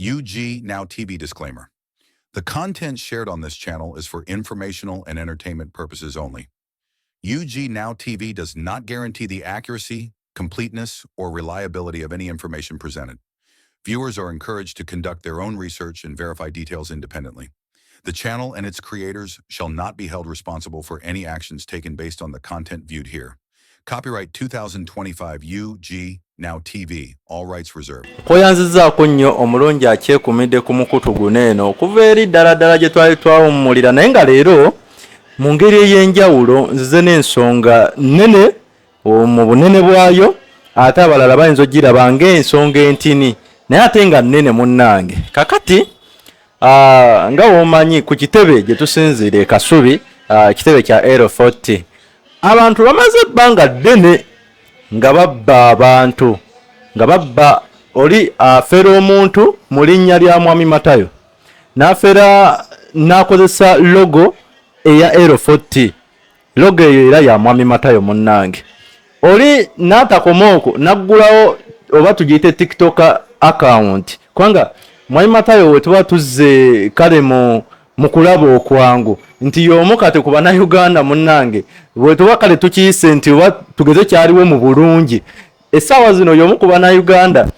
UG Now TV disclaimer. The content shared on this channel is for informational and entertainment purposes only. UG Now TV does not guarantee the accuracy, completeness, or reliability of any information presented. Viewers are encouraged to conduct their own research and verify details independently. The channel and its creators shall not be held responsible for any actions taken based on the content viewed here. Copyright 2025 UG Now TV, all rights reserved. Kweyanzizaako nnyo omulungi akyekumidde ku mukutu guno eno okuva eri ddala gye twali twawummulira naye nga leero mu ngeri ey'enjawulo nzize n'ensonga nnene mu bunene bwayo ate abalala bayinza ogiraba ng'ensonga entini naye ate nga nnene munnange kakati nga womanyi ku kitebe gye tusinziira e Kasubi kitebe kya L40 abantu bamaze ebbanga ddene nga babba abantu nga babba oli afera omuntu mu linnya lya Mwami Matayo n'afera n'akozesa logo eya L40 logo eyo era ya Mwami Matayo munnange oli n'atakomaoko naggulawo oba tugiyite TikTok account kubanga Mwami Matayo we tuba tuzze kale mu kulaba okwangu nti y'omu kati ku bannayuganda munnange bwe tuba kale tukiyise nti oba tugeze kyaliwo mu bulungi essaawa zino y'omu ku bannayuganda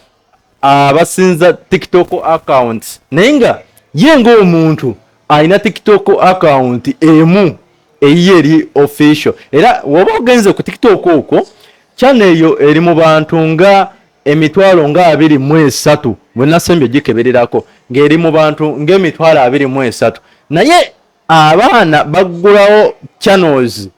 abasinza TikTok account naye nga ye ng'omuntu alina TikTok account emu eyiye eri official era woba ogenze ku TikTok okwo channel eyo eri mu bantu nga emitwalo nga 23 bwe nasembye gikebererako ng'eri mu bantu ng'emitwalo 23 naye abaana baggulawo channels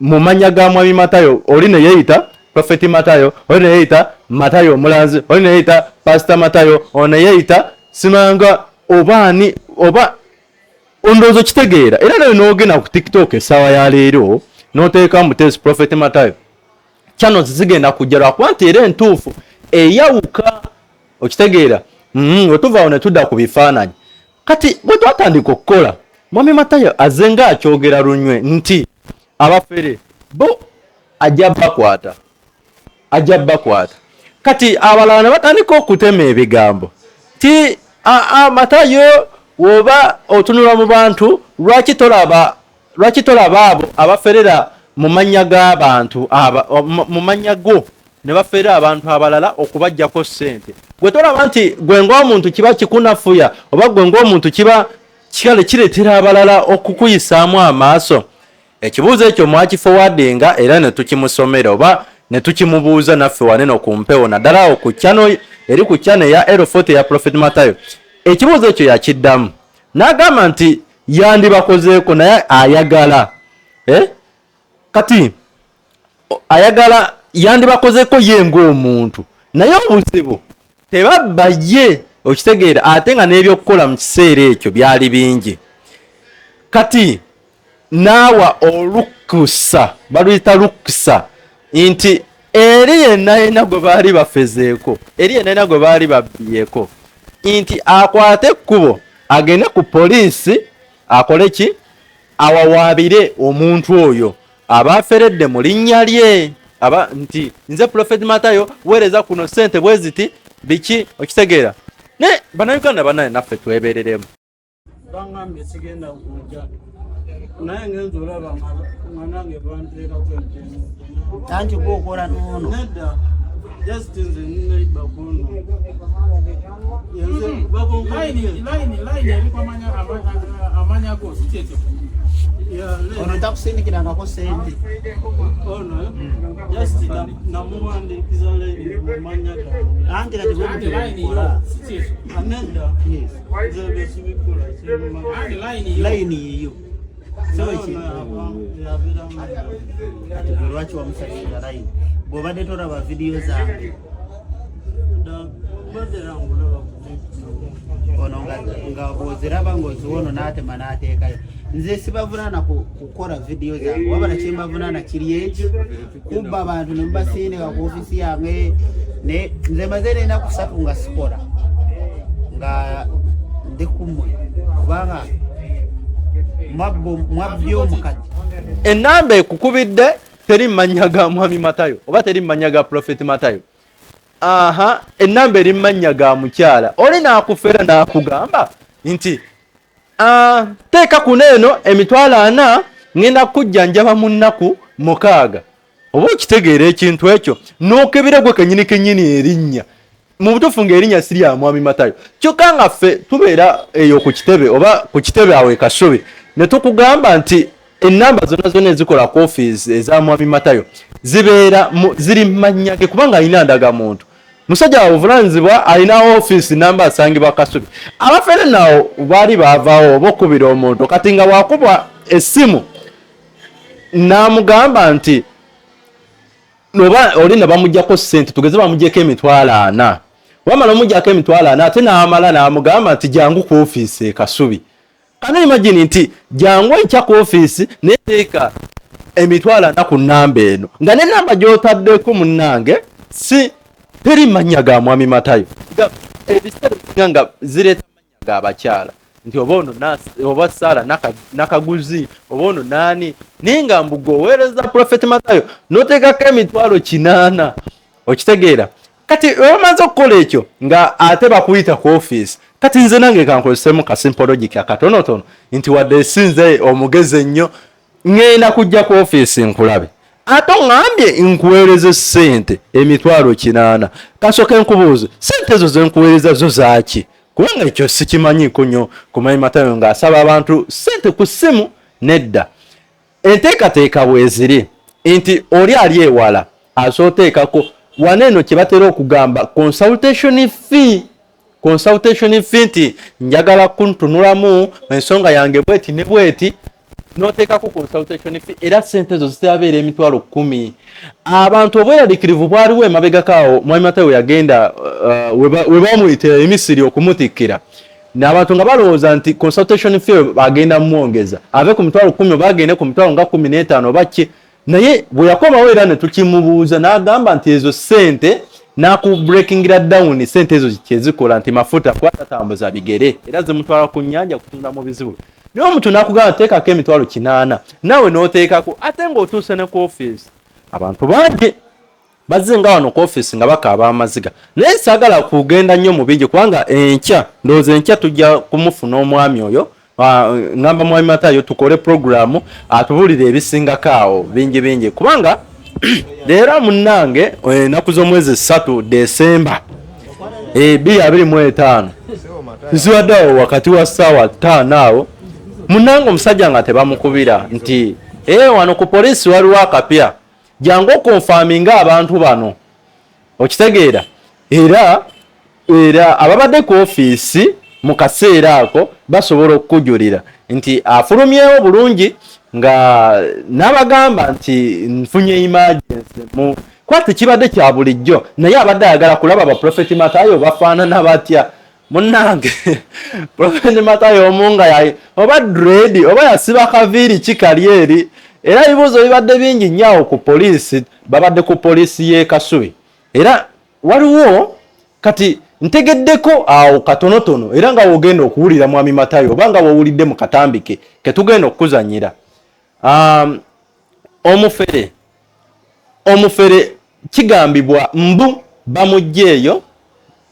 mu manya ga Mwami Matayo oli ne yeeyita Prophet Matayo oli ne yeeyita Matayo Omulanzi oli ne yeeyita Pastor Matayo oli ne yeeyita simanga obaani oba ondoozo kitegeera era nayo n'ogenda ku TikTok essaawa ya leero n'oteeka mu test Prophet Matayo channels zigenda kujja lwakuba nti era entuufu eyawuka okitegeera wetuva awo ne tudda ku bifaananyi kati bwe twatandika okukola Mwami Matayo azenga akyogera lunywe nti abafere bo ajja bakwata kati abalala ne batandika okutema ebigambo ti Matayo woba otunula mu bantu lwaki tolaba abo abaferera mu mannya g'abantu mu mannya go ne baferera abantu abalala okubajjako ssente gwe tolaba nti gwe ng'omuntu kiba kikunafuya oba gwe ng'omuntu kiba kikale kireetera abalala okukuyisaamu amaaso ekibuuzo ekyo mwakifowadinga era ne tukimusomera oba ne tukimubuuza naffe waneno ku mpewo naddala awo ku channel eri ku channel ya L40 ya Prophet Matayo ekibuuzo ekyo yakiddamu n'agamba nti yandibakozeeko naye ayagala kati ayagala yandibakozeeko ye ng'omuntu naye obuzibu tebabba ye okitegeera ate nga n'ebyokukola mu kiseera ekyo byali bingi kati naawa olukusa baluyita lukusa nti eri yenna gwe baali bafezeeko eri yenna gwe baali babbiyeko nti akwate ekkubo agende ku poliisi akole ki awawaabire omuntu oyo abaferedde mu linnya lye nti nze Prophet Matayo weereza kuno ssente bwe ziti biki okitegeera ne bannayuganda bannaye naffe twebereremu bangambye sigenda kujja naye ngenza olaba mwanange banteerako empemu anti gwokola noono nedda just nze neiba kuno line eriko amanya go sikyekyo ono takusindikirangako sente ono just namuwandiikiza line mumanya anti kati bwemutekola nedda nze besibikola line yiyo kati gwe lwaki wamusasira line bw'obadde tolaba vidiyo zange ono nga bw'oziraba ng'oziwono n'atema n'ateekayo nze sibavunaana kukola vidiyo zange wabala kyembavunaana kiri eki kubba abantu ne mubasiineka ku ofisi yange nze maze n'ennaku 3 nga sikola nga ndi kummwe kubanga mwabbi omukadde ennamba ekukubidde teri mmanya ga Mwami Matayo oba teri mmanya ga Prophet Matayo ennamba eri mannya ga mukyala oli naakufera naakugamba nti teeka kuno eno emitwalo 4 ngenda kujjanjaba mu nnaku 6 oba okitegeera ekintu ekyo n'okebera gwe kenyini erinnya mu butuufu ng'erinnya si lya mwami Matayo kyokka nga ffe tubeera eyo ku kitebe oba ku kitebe awo e Kasubi ne tukugamba nti ennamba zonna ezikola ku ofiisi eza mwami Matayo zibeera ziri mannya ge kubanga alina ndagamuntu musajja wa buvunaanyizibwa alina ofiisi namba asangibwa Kasubi abafere nawo baali baavaawo oba okubira omuntu kati nga bwakubwa essimu n'amugamba nti oba oli ne bamuggyako ssente tugeze bamuggyeko emitwalo 4 wamala omuggyako emitwalo 4 ate n'amala n'amugamba nti jangu ku ofiisi e Kasubi kana imagine nti jangu enkya ku ofiisi neteeka emitwalo 4 ku nnamba eno nga n'ennamba gy'otaddeko munnange si teri mannya ga mwami Matayo ebiseera nga zireeta mannya ga bakyala nti oba ono oba Sara nakaguzi oba ono naani naye nga mbugo oweereza Prophet Matayo n'oteekako emitwalo 8 okitegeera kati omaze okukola ekyo nga ate bakuyita ku ofiisi kati nze nange kankozesemu kasimple logic akatonotono nti wadde sinze omugezi ennyo ngenda kujja ku ofiisi nkulabe ate ngambye nkuweereze ssente emitwalo 8 kasooke nkubuuze ssente ezo zenkuweereza zo zaaki kubanga ekyo sikimanyiiko nnyo ku mwami Matayo ng'asaba abantu ssente ku ssimu nedda enteekateeka bweziri nti oli ali ewala asooteekako waneeno kye batera okugamba consultation fee nti njagala kuntunulamu ensonga yange bweti ne bweti n'oteekako consultation fee era ssente ezo zitabeera emitwalo 10 abantu obweraliikirivu bwaliwo emabegakaawo mwami Matayo yagenda we bamuyita emisiri okumutikkira n'abantu nga balowooza nti consultation fee bagenda mwongeza ave ku mitwalo 10 oba agende ku mitwalo nga 15 oba ki naye bwe yakomawo era ne tukimubuuza n'agamba nti ezo ssente n'akubreakingira down ssente ezo kyezikola nti mafuta kwatatambuza bigere era zimutwala ku nnyanja kutunda mu bizibu naye omuntu n'akugamba teekako emitwalo 8 naawe n'oteekako ate ng'otuuse ne ku ofiisi abantu bangi bazze nga wano ku ofiisi nga bakaaba amaziga naye saagala kugenda nnyo mu bingi kubanga enkya ndowooza enkya tujja kumufuna omwami oyo ngamba mwami Matayo tukole programu atubulire ebisingako awo bingi kubanga leero munnange ennaku z'omwezi 3 Desemba 2025 nziwaddeawo wakati wa ssaawa 5 awo munnange omusajja nga tebamukubira nti wano ku poliisi waliwo akapya jangu okonfaminga abantu bano okitegeera era ababadde ku ofiisi mu kaseera ako basobola okukujulira nti afulumyewo bulungi nga n'abagamba nti nfunye emergency kwati kibadde kya bulijjo naye abadde ayagala kulaba ba Prophet Matayo bafaanana batya munnange Prophet Matayo omunga yayi oba dread oba yasiba kaviiri kikali eri era ebibuuzo bibadde bingi nnyo ku poliisi babadde ku poliisi y'e Kasubi era waliwo kati ntegeddeko awo katonotono era nga wogenda okuwulira mwami Matayo oba nga wowulidde mu katambike ketugenda okuzanyira omufere kigambibwa mbu bamugjeeyo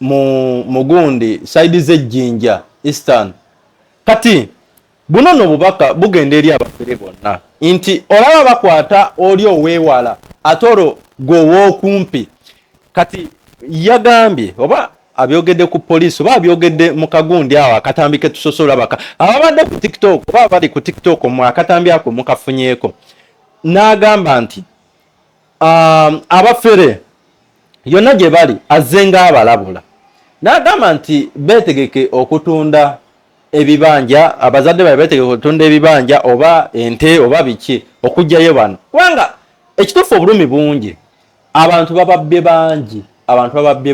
mu gundi side z'ejjinja Eastern kati buno n'obubaka bugenda eri abafere bonna nti olaba bakwata oli oweewala ate olwo gw'owookumpi kati yagambye oba abyogedde ku poliisi oba abyogedde mu kagundi awo akatambike tusosola baka ababadde ku TikTok oba bali ku TikTok mu akatambi ako mukafunyeeko n'agamba nti abafere yonna gye bali azzenga abalabula n'agamba nti beetegeke okutunda ebibanja abazadde bali beetegeke okutunda ebibanja oba ente oba biki okugjayo bano kubanga ekituufu obulumi bungi abantu bababbe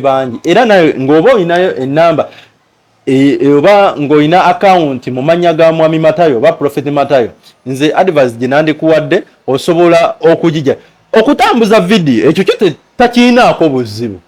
bangi era nayo ng'oba olinayo ennamba oba ng'olina akawunti mu mannya ga mwami Matayo oba Prophet Matayo nze advice gye nandikuwadde osobola okugijja okutambuza vidiyo ekyo kyo takiinaako buzibu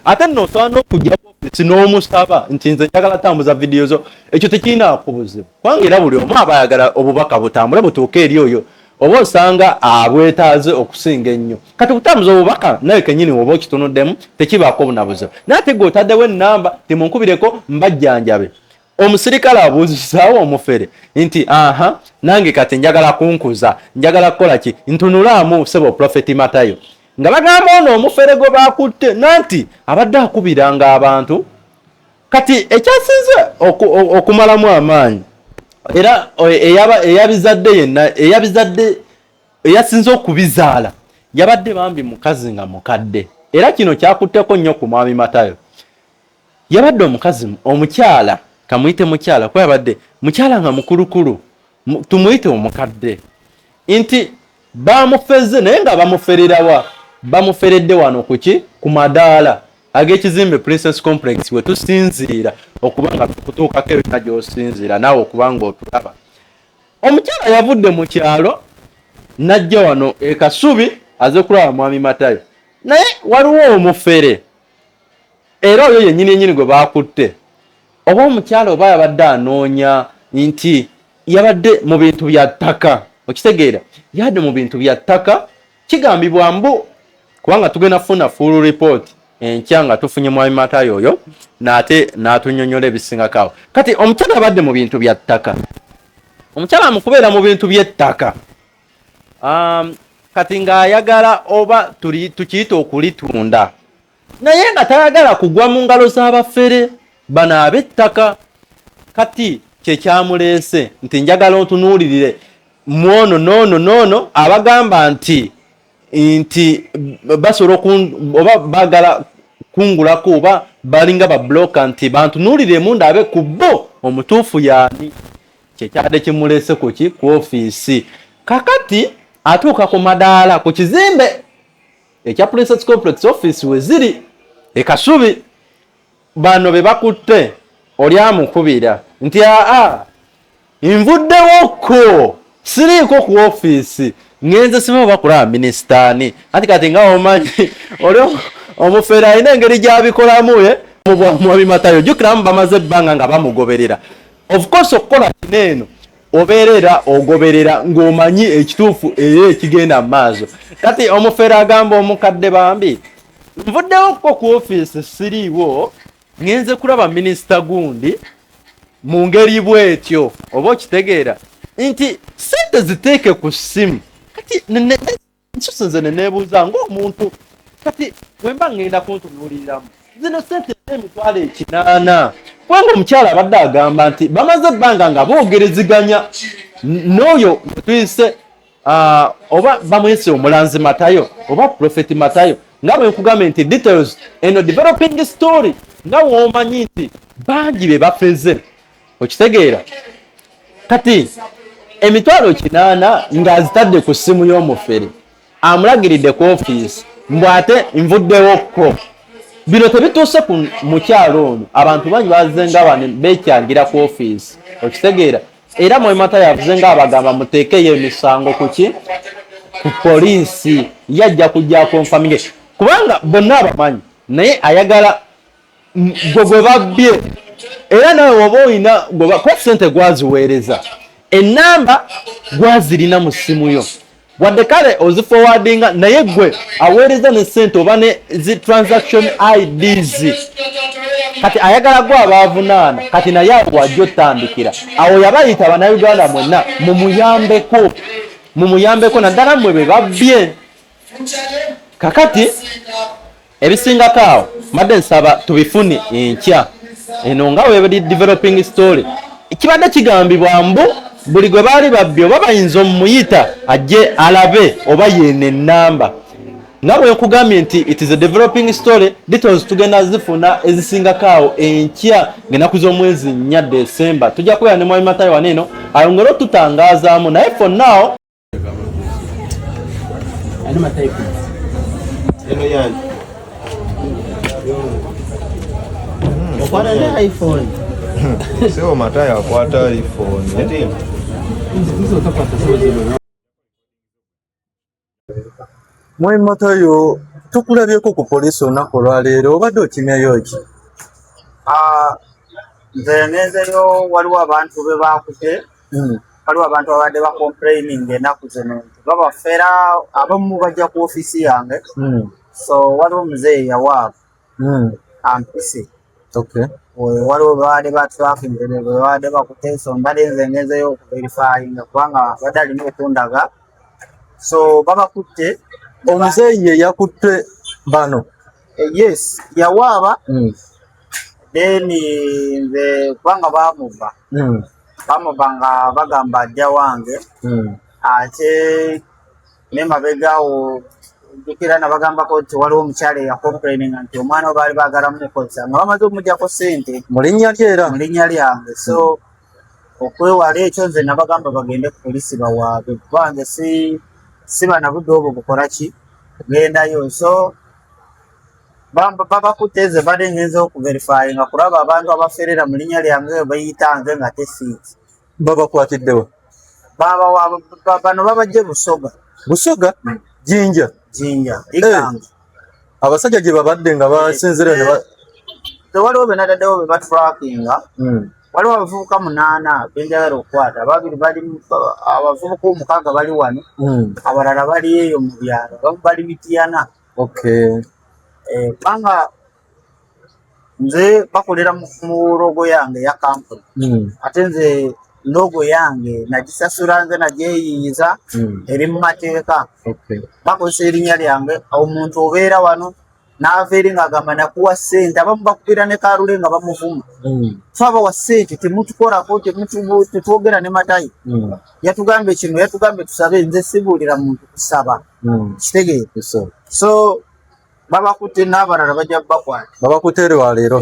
ate nno osobola n'okujja ofiisi n'omusaba nti nze njagala tambuza vidiyo zo ekyo tekiinaako buzibu kubanga era buli omu aba ayagala obubaka butambule butuuke eri oyo oba osanga abwetaaze okusinga ennyo. Kati okutambuza obubaka naye kenyini oba okitunuddemu tekibaako bunabuzo. Naye ate gw'otaddewo ennamba timunkubireko mbajjanjabe. Omusirikale abuuzisaawo omufere nti aha nange kati njagala kunkuza njagala kukola ki ntunulaamu sebo Prophet Matayo nga bagamba ono omufere gwe baakutte nanti abadde akubiranga abantu kati ekyasinze okumalamu amaanyi era eyabizadde yenna eyasinze okubizaala yabadde bambi mukazi nga mukadde era kino kyakutteko nnyo ku mwami Matayo. Yabadde omukazi omukyala kamuyite mukyala kwa yabadde mukyala nga mukulukulu tumuyite omukadde nti bamufeze naye nga bamufererawa bamuferedde wano kuki ku madaala ag'ekizimbe Princess Complex we tusinziira okubanga tukutuukako ebina gy'osinziira naawe okubanga otulaba. Omukyala yavudde mu kyalo n'ajja wano e Kasubi aze kulaba mwami Matayo naye waliwo omufere era oyo yennyini gwe baakutte oba omukyala oba yabadde anoonya nti yabadde mu bintu bya ttaka okitegeera yabadde mu bintu bya ttaka kigambibwa mbu kubanga tugenda kufuna full report enkya nga tufunye mwami Matayo oyo n'ate n'atunyonnyola ebisingakaawo. Kati omukyala abadde mu bintu bya ttaka omukyala mu kubeera mu bintu by'ettaka kati ng'ayagala oba tukiyita okulitunda naye nga tayagala kugwa mu ngalo z'abafere bano ab'ettaka. Kati kyekyamuleese nti njagala ontunuulirire mwono noono abagamba nti basobola oba bagala kungulako oba balinga babloka nti bantunuuliremu ndabe ku bo omutuufu yaani. Kyekyadde kimuleese kuki ku ofiisi. Kakati atuuka ku madaala ku kizimbe ekya Princess Complex office we ziri e Kasubi bano be bakutte oli amukubira nti nvuddewoko siriiko ku ofiisi ngenze simu bakulaba minisitaani ati kati nga omanyi oli omufere alina engeri gy'abikolamu mwami Matayo jjukiramu bamaze ebbanga nga bamugoberera. Of course okukola kineeno obeerera ogoberera ng'omanyi ekituufu era ekigenda mu maaso. Kati omufere agamba omukadde bambi nvuddewoko ku ofiisi siriiwo ngenze kulaba minisita gundi mu ngeri bwetyo oba okitegeera nti sente ziteeke ku ssimu. Kati nsusunze neneebuuza ng'omuntu kati bwemba ngenda kuntunuuliriramu zino sente emitwalo 8 kubanga omukyala abadde agamba nti bamaze ebbanga nga boogereziganya n'oyo tuyise oba bamwese omulanzi Matayo oba Prophet Matayo nga bwe nkugambye nti details eno developing story nga woomanyi nti bangi be bafeze okitegeera. Kati emitwalo 8 ng'azitadde ku ssimu y'omufere amulagiridde ku ofiisi mbwate nvuddewokko. Bino tebituuse ku mukyalo ono abantu bangi bazenga bano beekyangira ku ofiisi okitegeera era mwami Matayo yavuze nga abagamba muteekeyo emisango kuki ku poliisi yajja kujja konfaminge kubanga bonna abamanyi naye ayagala gwe babbye era nawe oba oyina kuba sente gwaziweereza ennamba gwazirina mu ssimu yo wadde kale oziforwardinga naye gwe aweereza ne sente oba ne zi transaction IDs kati ayagala gwe abaavunaana kati naye awo wajja otandikira awo yabayita bannayuganda mwenna mumuyambeko naddala mmwe be babbye. Kakati ebisingako awo mbadde nsaba tubifuni enkya eno nga webali developing story kibadde kigambibwa mbu buli gwe baali babbye oba bayinza omuyita ajje alabe oba yene ennamba nga bwe nkugambye nti it is a developing story details tugenda zifuna ezisingako awo enkya ng'ennaku z'omwezi 4 December tujja kubeera ne mwami Matayo waneeno ayongere otutangazaamu naye for now okwata ne iPhone sio Matayo akwata iPhone mwami Matayo tukulabyeko ku poliisi olunaku olwaleero obadde okimyayo ki? nze ngenzeyo waliwo abantu be baakute waliwo abantu abadde bacomplaining ennaku zino nti babafera abamu bajja ku ofisi yange so waliwo muzeeyi yawaaba ampise waliwo babadde batrafing babadde bakuteesa mbadde nze ngezeyo okuverifyinga kubanga badde alina okundaga so babakutte omuzeeyi ye yakutte bano yes yawaaba then nze kubanga bamuba nga bagamba ajja wange ate nemabegawo jukira nabagambako nti waliwo omukyala eyacomplaininga nti omwana we baali baagala mumukozesa nga bamaze omujjako sente mu linnya lye era mu linnya lyange so okwewala ekyo nze nabagamba bagende ku polisi bawaabe kuba nze siba na budde obwo bukolaki kugendayo so babakutte nze badde ngenzeho okuverifyinga kulaba abantu abaferera mu linnya lyange bayitanze nga tesiiti babakwatiddewa bano babajje busoga jinja igange abasajja gye babadde nga basinzira tewaliwo benataddewo be batrackinga waliwo abavubuka 8 benjagala okukwata babiri bali abavubuka 6 bali wano abalala bali eyo mu byalo bamu bali Mityana kubanga nze bakolera mu logo yange ya kampuni ate nze logo yange nagisasula nze nagyeyiyiza eri mu mateeka bakozesa erinnya lyange omuntu obeera wano n'ava eri ng'agamba nakuwa ssente abamu bakubira ne Karule nga bamuvuma twabawa ssente temutukolako tetwogera ne matayi yatugambye kino yatugambye tusabe nze sibuulira muntu kusaba kitegeere so babakutte n'abalala bajja bakwata babakutte eri waleero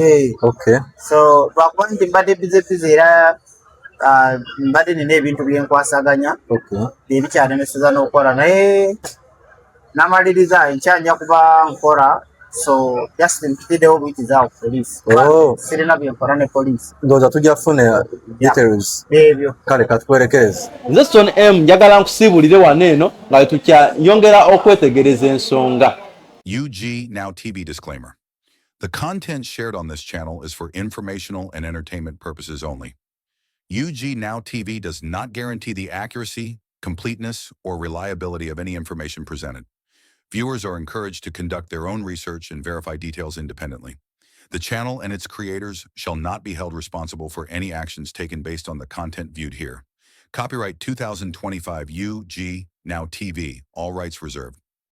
so lwakuba nti mbadde bize era mbadde nina ebintu byenkwasaganya ebikyanemeseza n'okukola naye namaliriza enkyanja kuba nkola so just mpitiddewo buyitizaawo ku poliisi sirina byenkola ne poliisi ndowooza tujja kufuna details ebyo kale katuwerekereze nze Stone M njagala nkusiibulire wano eno nga tukyayongera okwetegereza ensonga. UG Now TV disclaimer. The content shared on this channel is for informational and entertainment purposes only. UG Now TV does not guarantee the accuracy, completeness, or reliability of any information presented. Viewers are encouraged to conduct their own research and verify details independently. The channel and its creators shall not be held responsible for any actions taken based on the content viewed here. Copyright 2025 UG Now TV, all rights reserved.